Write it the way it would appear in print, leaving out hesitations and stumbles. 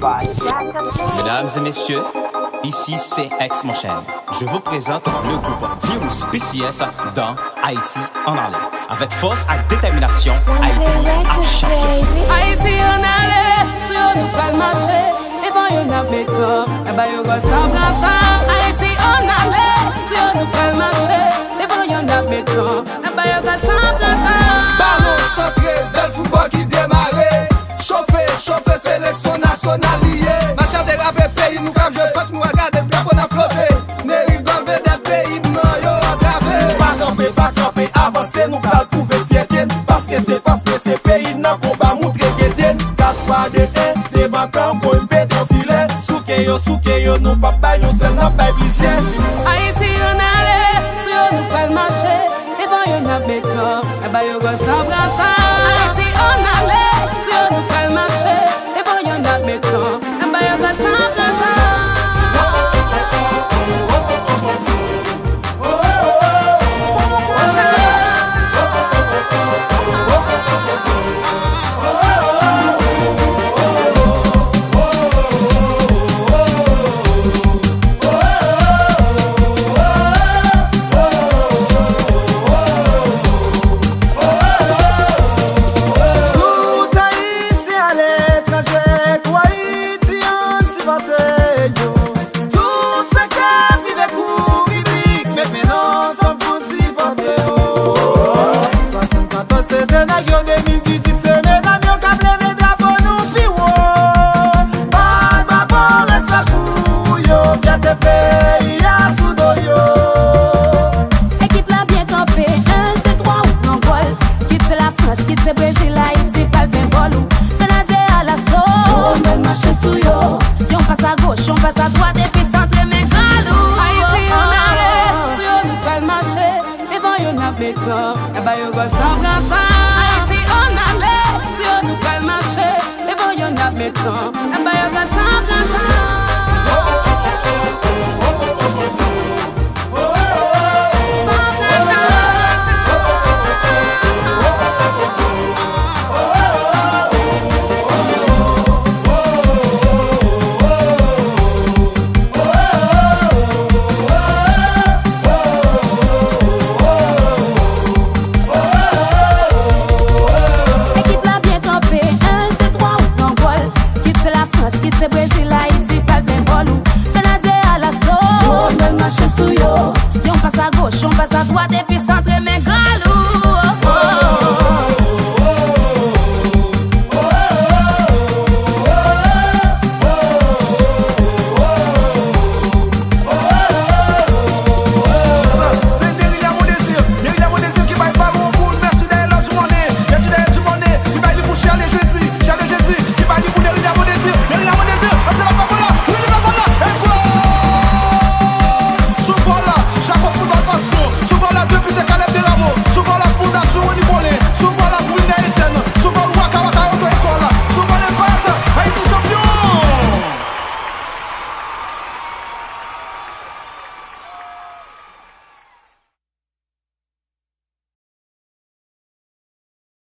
Mesdames et messieurs, ici c'est Ex mon cher. Je vous présente le groupe Virus PCS dans Haïti en l'air. Avec force et détermination, Haïti a champion. Haïti en aller, si on nous pas marcher, et quand on a mes corps, et ben on va s'en Haïti en aller, si on nous pas marcher, et quand on a mes corps, et ben on va s'en Ballon centré, belle football qui démarre. Chauffé, sélection nationale liée. Match à déraper, pays nous cap, je fais nous regarder le drapeau n'a flotté. Neri dans vedette, pays non yo aggravé. Pas camper, avancer, nous pas trouver fierté. Parce que c'est pays non qu'on va montrer guéden. 4 pas de 1, des vacances pour une bête en filet. Souke yo, nous pas bail, on seul n'a pas visé. Haïti on allait, si on nous pas marcher, et quand on a mes corps, et ben on va s'en Haïti on allait, si on nous pas marcher, et quand on a mes corps, et ben on va s'en Haïti on allait, si on nous pas marcher, et bon y'en a maintenant, et ben y'en a 130 ans.